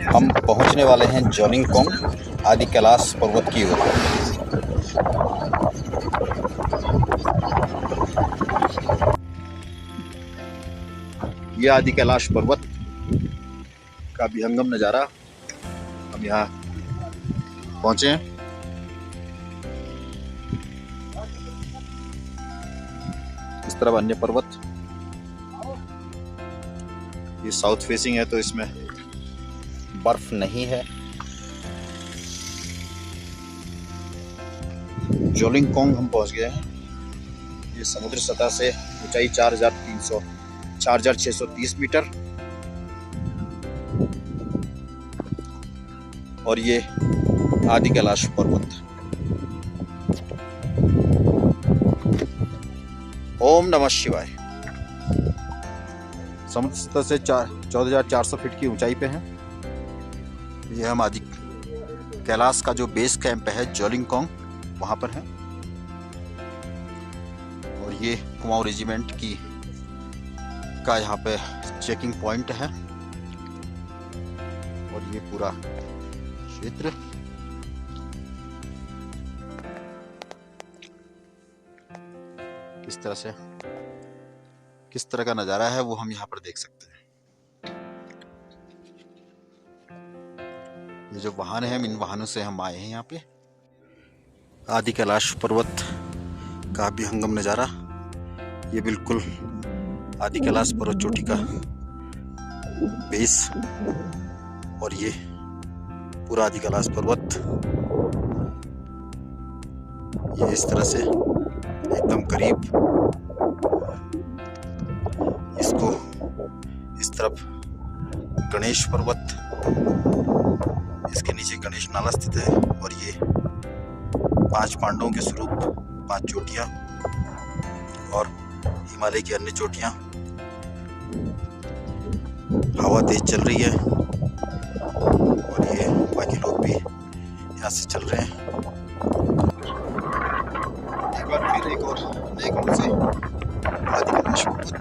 हम पहुंचने वाले हैं जोलिंगकोंग आदि कैलाश पर्वत की ओर। यह आदि कैलाश पर्वत का विहंगम नज़ारा। हम यहाँ पहुंचे हैं। इस तरफ अन्य पर्वत, ये साउथ फेसिंग है तो इसमें बर्फ नहीं है। जोलिंगकोंग हम पहुंच गए हैं। ये समुद्र सतह से ऊंचाई 4,630 मीटर और ये आदि कैलाश पर्वत। ओम नमः शिवाय। समुद्र सतह से 14,400 फीट की ऊंचाई पे हैं। ये हम आदि कैलाश का जो बेस कैंप है जोलिंगकोंग, वहाँ पर है। और ये कुमाऊं रेजिमेंट की का यहाँ पे चेकिंग पॉइंट है। और ये पूरा क्षेत्र किस तरह का नज़ारा है वो हम यहाँ पर देख सकते हैं। ये जो वाहन है, इन वाहनों से हम आए हैं यहाँ पे। आदि कैलाश पर्वत का विहंगम नज़ारा। ये बिल्कुल आदि कैलाश पर्वत चोटी का बेस और ये पूरा आदि कैलाश पर्वत ये इस तरह से एकदम करीब। इसको इस तरफ गणेश पर्वत, इसके नीचे गणेश नाला स्थित है। और ये 5 पांडवों के स्वरूप 5 चोटियां और हिमालय की अन्य चोटियां। हवा तेज चल रही है और ये बाकी लोग भी यहाँ से चल रहे हैं। एक बार फिर एक और नए गांव से आदि कैलाश पर्वत।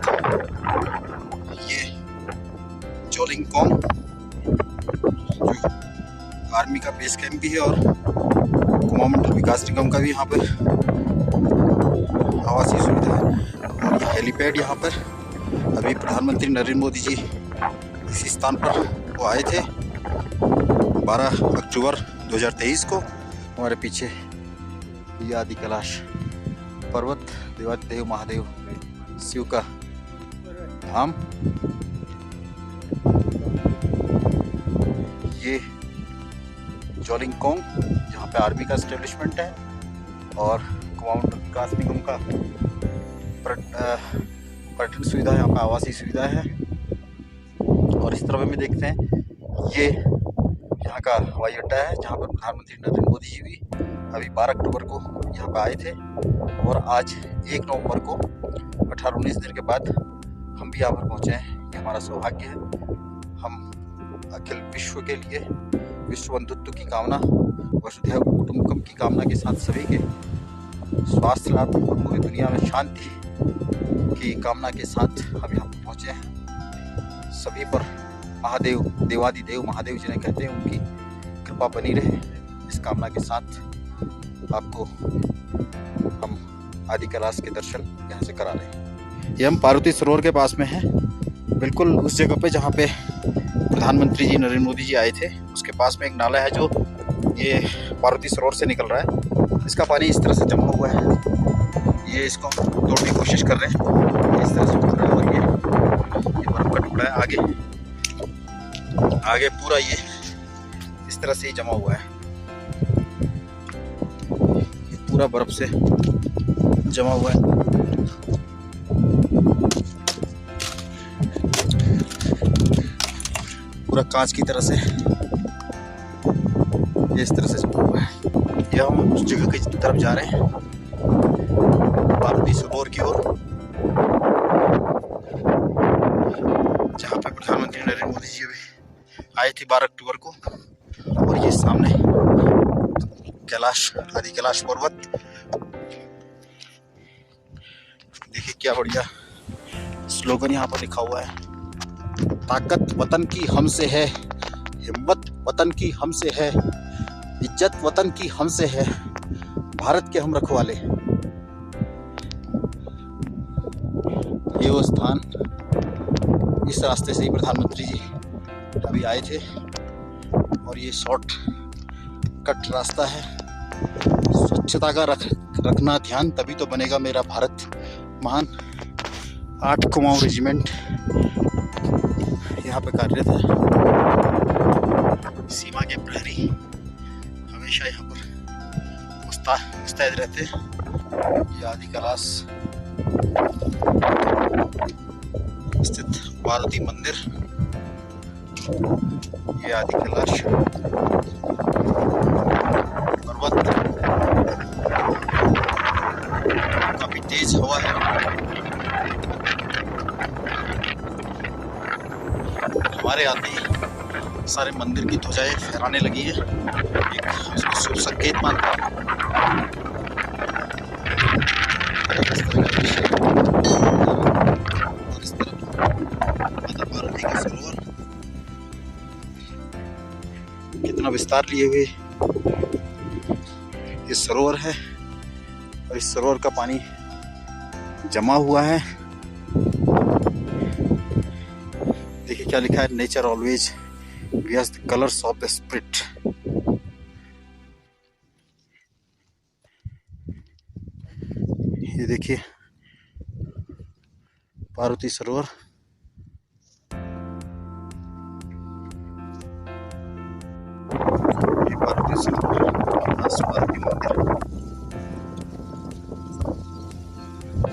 ये जोलिंगकोंग जो आर्मी का बेस कैंप भी है और कुमाऊं मंडल विकास निगम का भी यहाँ पर आवासीय सुविधा है। और ये हेलीपैड यहाँ पर अभी प्रधानमंत्री नरेंद्र मोदी जी इसी स्थान पर वो आए थे 12 अक्टूबर 2023 को। हमारे पीछे ये आदि कैलाश पर्वत, देवादिदेव महादेव शिव का धाम। ये जोलिंगकोंग जहाँ पे आर्मी का एस्टेब्लिशमेंट है और कुमाऊं मंडल विकास निगम का पर्यटन सुविधा, यहाँ पे आवासीय सुविधा है। और इस तरफ में देखते हैं ये यहाँ का हवाई अड्डा है जहाँ पर प्रधानमंत्री नरेंद्र मोदी जी भी अभी 12 अक्टूबर को यहाँ पे आए थे और आज 1 नवंबर को 18-19 दिन के बाद हम भी यहाँ पर पहुँचे हैं। ये हमारा सौभाग्य है। हम अखिल विश्व के लिए विश्व बंधुत्व की कामना, वसुधैव कुटुंबकम की कामना के साथ सभी के स्वास्थ्य लाभ और पूरी दुनिया में शांति की कामना के साथ हम यहाँ पर पहुँचे हैं। सभी पर महादेव, देवादिदेव महादेव जिन्हें कहते हैं, उनकी कृपा बनी रहे, इस कामना के साथ आपको हम आदि कैलाश के दर्शन यहाँ से करा रहे हैं। ये हम पार्वती सरोवर के पास में हैं, बिल्कुल उस जगह पे जहाँ पे प्रधानमंत्री जी नरेंद्र मोदी जी आए थे। उसके पास में एक नाला है जो ये पार्वती सरोवर से निकल रहा है। इसका पानी इस तरह से जमा हुआ है। ये इसको तोड़ने की कोशिश कर रहे हैं, इस तरह से उठ रहा है। और ये बर्फ का टुकड़ा है। आगे पूरा ये इस तरह से ही जमा हुआ है। ये पूरा बर्फ से जमा हुआ है। पूरा कांच की तरह से ये इस तरह से जमा हुआ है। ये हम उस जगह की तरफ जा रहे हैं, पार्वती सरोवर की ओर, जहाँ पे प्रधानमंत्री नरेंद्र मोदी जी भी आए थे 12 अक्टूबर को। और ये सामने कैलाश, आदि कैलाश पर्वत। देखिए क्या बढ़िया स्लोगन यहाँ पर लिखा हुआ है, ताकत वतन की हमसे है, हिम्मत वतन की हमसे है, इज्जत वतन की हमसे है, भारत के हम रखवाले। ये वो स्थान, इस रास्ते से ही प्रधानमंत्री जी अभी आए थे और ये शॉर्ट कट रास्ता है। स्वच्छता का रखना ध्यान, तभी तो बनेगा मेरा भारत महान। 8 कुमाऊं रेजिमेंट यहाँ पे कार्यरत है। सीमा के प्रहरी हमेशा यहाँ पर मुस्तैद रहते हैं। ये आदि कैलाश स्थित पार्वती मंदिर, ये आदि कैलाश पर्वत, काफी तेज हवा है। हमारे आते ही सारे मंदिर की ध्वजाएं फहराने लगी है, एक उसको शुभ संकेत मानता है। और इस तरफ माता पार्वती का सरोवर कितना विस्तार लिए हुए ये सरोवर है, और इस सरोवर का पानी जमा हुआ है। देखिए क्या लिखा है, nature always wears the colors of the spirit। ये देखिए पार्वती सरोवर, ये पार्वती सरोवर, पार्वती मंदिर,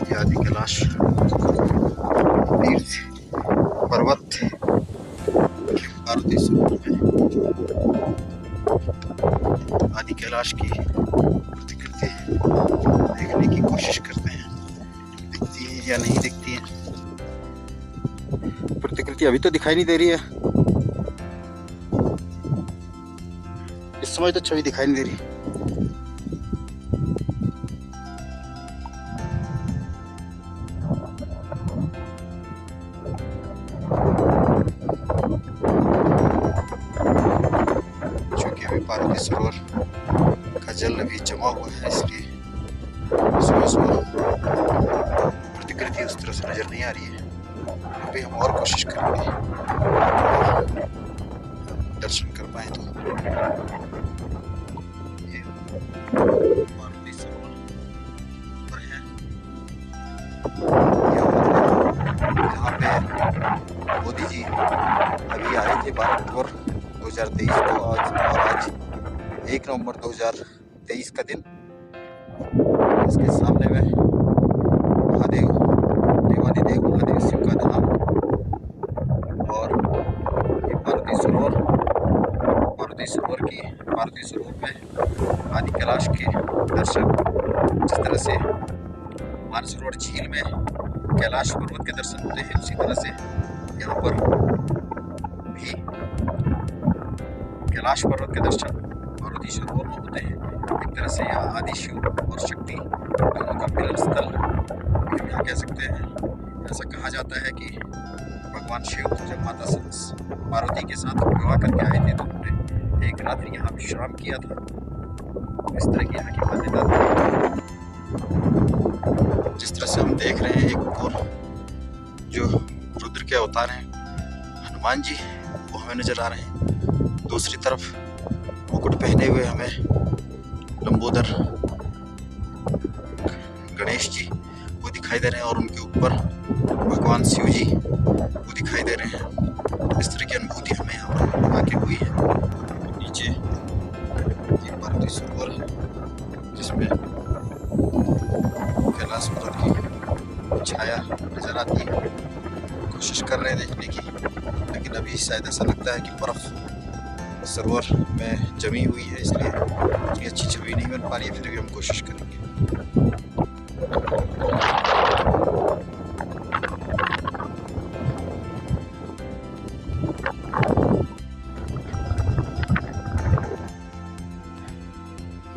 ये आदि कैलाश तीर्थ पर्वत पार्वती सरोवर में आदि कैलाश की प्रतिकृति देखने की कोशिश करते हैं, दिखती है या नहीं दिखती है। प्रतिकृति अभी तो दिखाई नहीं दे रही है, इस समय तो छवि दिखाई नहीं दे रही। पार्वती सरोवर का जल अभी जमा हुआ है, इसलिए सुबह प्रतिकृति उस तरह से नजर नहीं आ रही है। अभी हम और कोशिश करेंगे दर्शन कर पाए तो। ये पार्वती सरोवर पर है, यहाँ पे मोदी जी अभी आए थे 12 अक्टूबर 2023 को, आज 1 नवंबर 2023 का दिन। इसके सामने में महादेव, देवादिदेव महादेव शिव का धाम, और ये पार्वती सरोवर में आदि कैलाश के दर्शन, जिस तरह से मानसरोवर झील में कैलाश पर्वत के दर्शन होते हैं, उसी तरह से यहाँ पर भी कैलाश पर्वत के दर्शन पार्वती सरोवर में होते हैं। एक तरह से यहाँ आदि शिव और शक्ति दोनों का मिलन स्थल हम यहाँ कह सकते हैं। ऐसा कहा जाता है कि भगवान शिव जब माता पार्वती के साथ विवाह करके आए थे तो उन्होंने एक रात्रि यहाँ विश्राम किया था। इस तरह की यहाँ की मान्यता थी। जिस तरह से हम देख रहे हैं, एक और जो रुद्र के अवतार हैं हनुमान जी, वो हमें नजर आ रहे हैं। दूसरी तरफ मुकुट पहने हुए हमें लंबोदर गणेश जी वो दिखाई दे रहे हैं, और उनके ऊपर भगवान शिव जी वो दिखाई दे रहे हैं। इस तरह की अनुभूति हमें यहाँ पर आके हुई है। नीचे ये पार्वती सरोवर है जिसमें कैलाश पर्वत की छाया नजर आती है। कोशिश कर रहे हैं देखने की, लेकिन अभी शायद ऐसा लगता है कि बर्फ सरोवर में जमी हुई है, इसलिए इतनी अच्छी छवि नहीं बन पा रही है। फिर भी हम कोशिश करेंगे।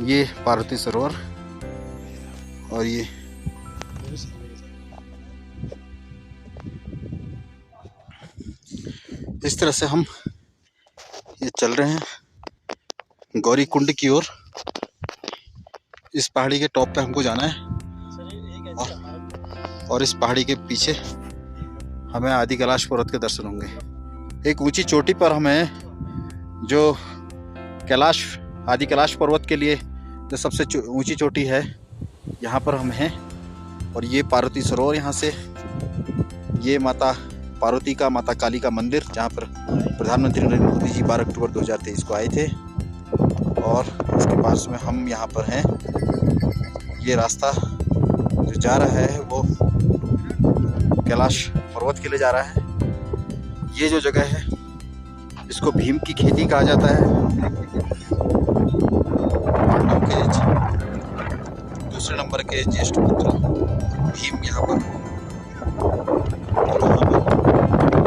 ये पार्वती सरोवर, और ये इस तरह से हम ये चल रहे हैं गौरी कुंड की ओर। इस पहाड़ी के टॉप पे हमको जाना है और इस पहाड़ी के पीछे हमें आदि कैलाश पर्वत के दर्शन होंगे। एक ऊंची चोटी पर हमें जो आदि कैलाश पर्वत के लिए जो सबसे ऊंची चोटी है, यहाँ पर हम हैं। और ये पार्वती सरोवर, यहाँ से ये माता पार्वती का, माता काली का मंदिर, जहाँ पर प्रधानमंत्री नरेंद्र मोदी जी 12 अक्टूबर 2023 को आए थे। और इसके पास में हम यहाँ पर हैं। ये रास्ता जो जा रहा है वो कैलाश पर्वत के लिए जा रहा है। ये जो जगह है इसको भीम की खेती कहा जाता है। पांडव के दूसरे नंबर के ज्येष्ठ पुत्र भीम यहाँ पर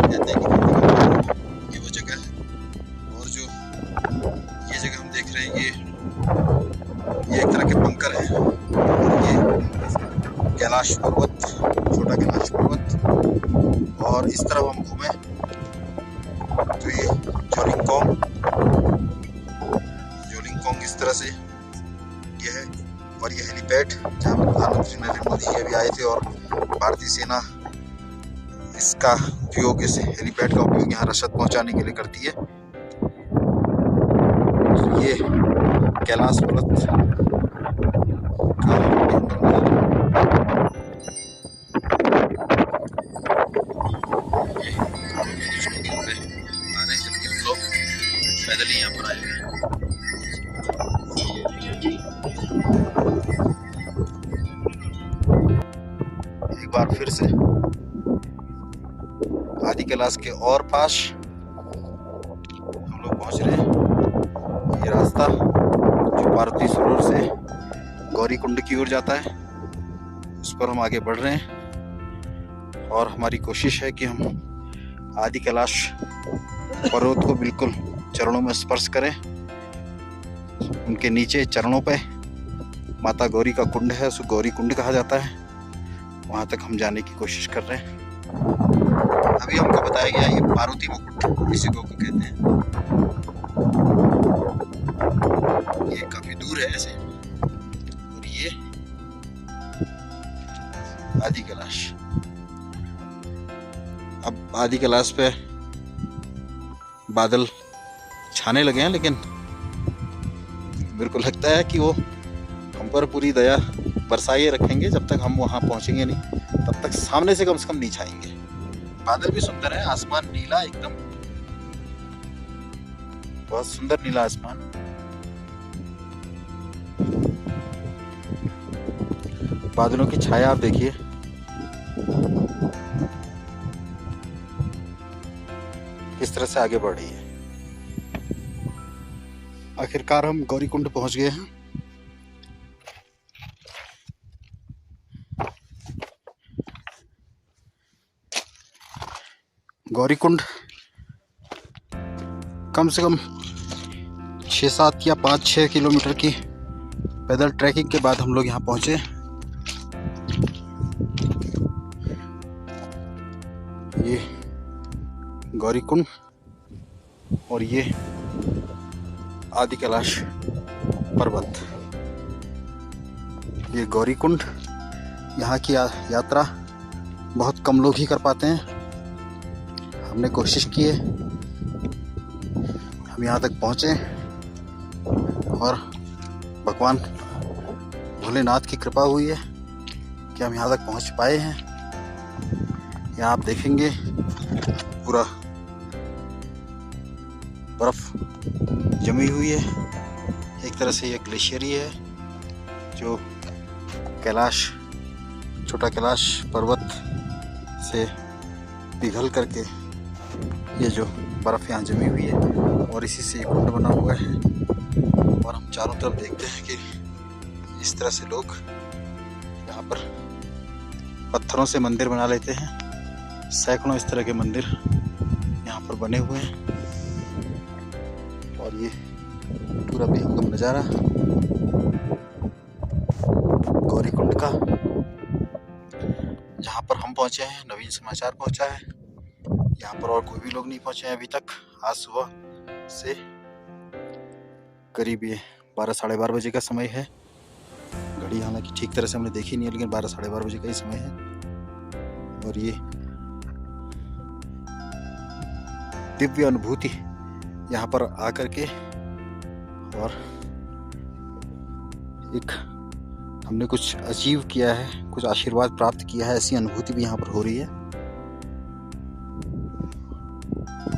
कहते हैं कि ये वो जगह है। और जो ये जगह हम देख रहे हैं ये एक तरह के बंकर है। ये कैलाश पर्वत, छोटा कैलाश पर्वत। और इस तरफ हम घूमे तो ये जोलिंगकोंग इस तरह से ये है। और ये हेलीपैड, जहाँ पर प्रधानमंत्री नरेंद्र मोदी जी अभी आए थे और भारतीय सेना इसका उपयोग, इस हेलीपैड का उपयोग यहाँ रसद पहुँचाने के लिए करती है। तो ये कैलाश पर्वत का लोग पैदल ही यहाँ पर आए हैं। एक बार फिर से आदि कैलाश के और पास हम लोग पहुंच रहे हैं। ये रास्ता जो पार्वती सरोवर से गौरी कुंड की ओर जाता है, उस पर हम आगे बढ़ रहे हैं। और हमारी कोशिश है कि हम आदि कैलाश पर्वत को बिल्कुल चरणों में स्पर्श करें। उनके नीचे चरणों पे माता गौरी का कुंड है, उसको गौरी कुंड कहा जाता है। वहाँ तक हम जाने की कोशिश कर रहे हैं। अभी हमको बताया गया ये पार्वती मुकुट इसी को कहते हैं। ये काफी दूर है ऐसे। और ये आदि कैलाश। अब आदि कैलाश पे बादल छाने लगे हैं, लेकिन मेरे को लगता है कि वो हम पर पूरी दया बरसाए रखेंगे। जब तक हम वहाँ पहुँचेंगे नहीं, तब तक सामने से कम नहीं छाएंगे। बादल भी सुंदर है, आसमान नीला एकदम, बहुत सुंदर नीला आसमान। बादलों की छाया आप देखिए। किस तरह से आगे बढ़ रही है। आखिरकार हम गौरी कुंड पहुंच गए हैं। गौरी कुंड कम से कम 6-7 या 5-6 किलोमीटर की पैदल ट्रैकिंग के बाद हम लोग यहाँ पहुँचे। ये गौरी कुंड और ये आदि कैलाश पर्वत। ये गौरी कुंड, यहाँ की यात्रा बहुत कम लोग ही कर पाते हैं। हमने कोशिश की है, हम यहाँ तक पहुँचे और भगवान भोलेनाथ की कृपा हुई है कि हम यहाँ तक पहुँच पाए हैं। यहाँ आप देखेंगे पूरा बर्फ जमी हुई है। एक तरह से ये ग्लेशियर ही है जो छोटा कैलाश पर्वत से पिघल करके ये जो बर्फ़ यहाँ जमी हुई है और इसी से कुंड बना हुआ है। और हम चारों तरफ देखते हैं कि इस तरह से लोग यहाँ पर पत्थरों से मंदिर बना लेते हैं। सैकड़ों इस तरह के मंदिर यहाँ पर बने हुए हैं। और ये पूरा बेहंगम नज़ारा गौरी कुंड का, जहाँ पर हम पहुँचे हैं। नवीन समाचार पहुँचा है यहाँ पर, और कोई भी लोग नहीं पहुँचे हैं अभी तक। आज सुबह से करीब ये 12 साढ़े 12 बजे का समय है। घड़ी हालांकि ठीक तरह से हमने देखी नहीं है, लेकिन 12 साढ़े 12 बजे का ही समय है। और ये दिव्य अनुभूति यहाँ पर आकर के, और एक हमने कुछ अचीव किया है, कुछ आशीर्वाद प्राप्त किया है, ऐसी अनुभूति भी यहाँ पर हो रही है।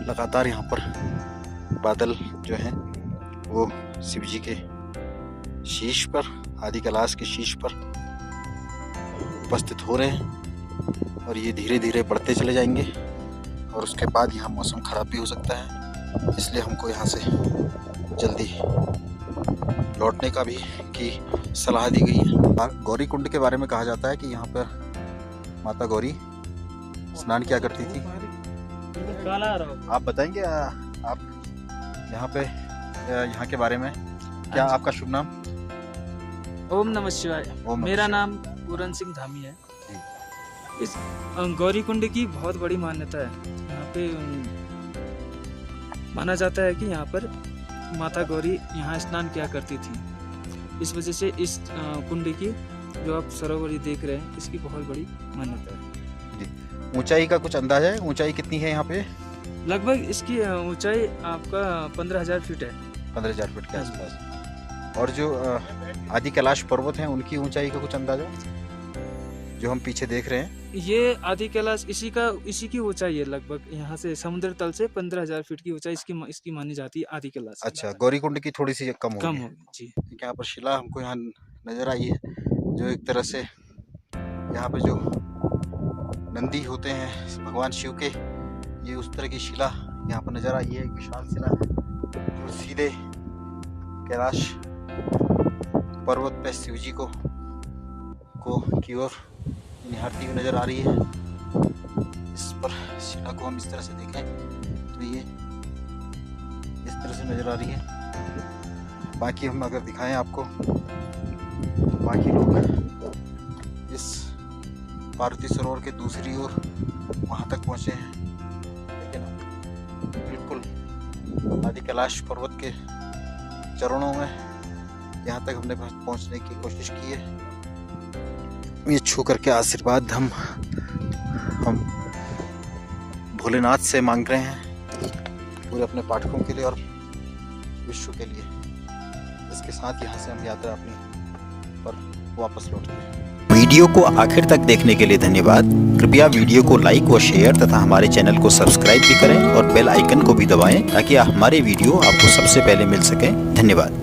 लगातार यहाँ पर बादल जो हैं वो शिव जी के शीश पर, आदि कैलाश के शीश पर उपस्थित हो रहे हैं, और ये धीरे धीरे बढ़ते चले जाएंगे। और उसके बाद यहाँ मौसम खराब भी हो सकता है, इसलिए हमको यहाँ से जल्दी लौटने का भी की सलाह दी गई है। गौरी कुंड के बारे में कहा जाता है कि यहाँ पर माता गौरी स्नान किया करती थी। आप बताएंगे आप यहाँ पे यहाँ के बारे में, क्या आपका शुभ नाम? ओम नमः शिवाय। मेरा नाम पूरन सिंह धामी है। इस गौरी कुंड की बहुत बड़ी मान्यता है। यहाँ पे माना जाता है कि यहाँ पर माता गौरी यहाँ स्नान किया करती थी। इस वजह से इस कुंड की जो आप सरोवर देख रहे हैं, इसकी बहुत बड़ी मान्यता है। ऊंचाई का कुछ अंदाजा है? ऊंचाई कितनी है यहाँ पे? लगभग इसकी ऊंचाई आपका 15,000 फीट है। 15,000 फीट के आसपास। और जो आदि कैलाश पर्वत हैं, उनकी ऊंचाई का कुछ अंदाजा जो हम पीछे देख रहे हैं? ये आदि कैलाश इसी की ऊंचाई है। लगभग यहाँ से समुद्र तल से 15,000 फीट की ऊंचाई इसकी मानी जाती है आदि कैलाश। अच्छा, गौरी कुंड की थोड़ी सी कम होगी जी। यहाँ पर शिला हमको यहाँ नजर आई है, जो एक तरह से यहाँ पे जो नंदी होते हैं भगवान शिव के, ये उस तरह की शिला यहाँ पर नजर आई है। एक विशाल शिला है जो सीधे कैलाश पर्वत पे शिव जी को की ओर निहारती हुई नजर आ रही है। इस पर शिला को हम इस तरह से देखें तो ये इस तरह से नजर आ रही है। बाकी हम अगर दिखाएं आपको, बाकी लोग इस पार्वती सरोवर के दूसरी ओर वहाँ तक पहुँचे हैं, लेकिन बिल्कुल आदि कैलाश पर्वत के चरणों में यहाँ तक हमने पहुँचने की कोशिश की है। ये छू करके आशीर्वाद हम भोलेनाथ से मांग रहे हैं, पूरे अपने पाठकों के लिए और विश्व के लिए। इसके साथ यहाँ से हम यात्रा अपनी पर वापस लौटते हैं। वीडियो को आखिर तक देखने के लिए धन्यवाद। कृपया वीडियो को लाइक व शेयर तथा हमारे चैनल को सब्सक्राइब भी करें और बेल आइकन को भी दबाएं, ताकि हमारे वीडियो आपको सबसे पहले मिल सकें। धन्यवाद।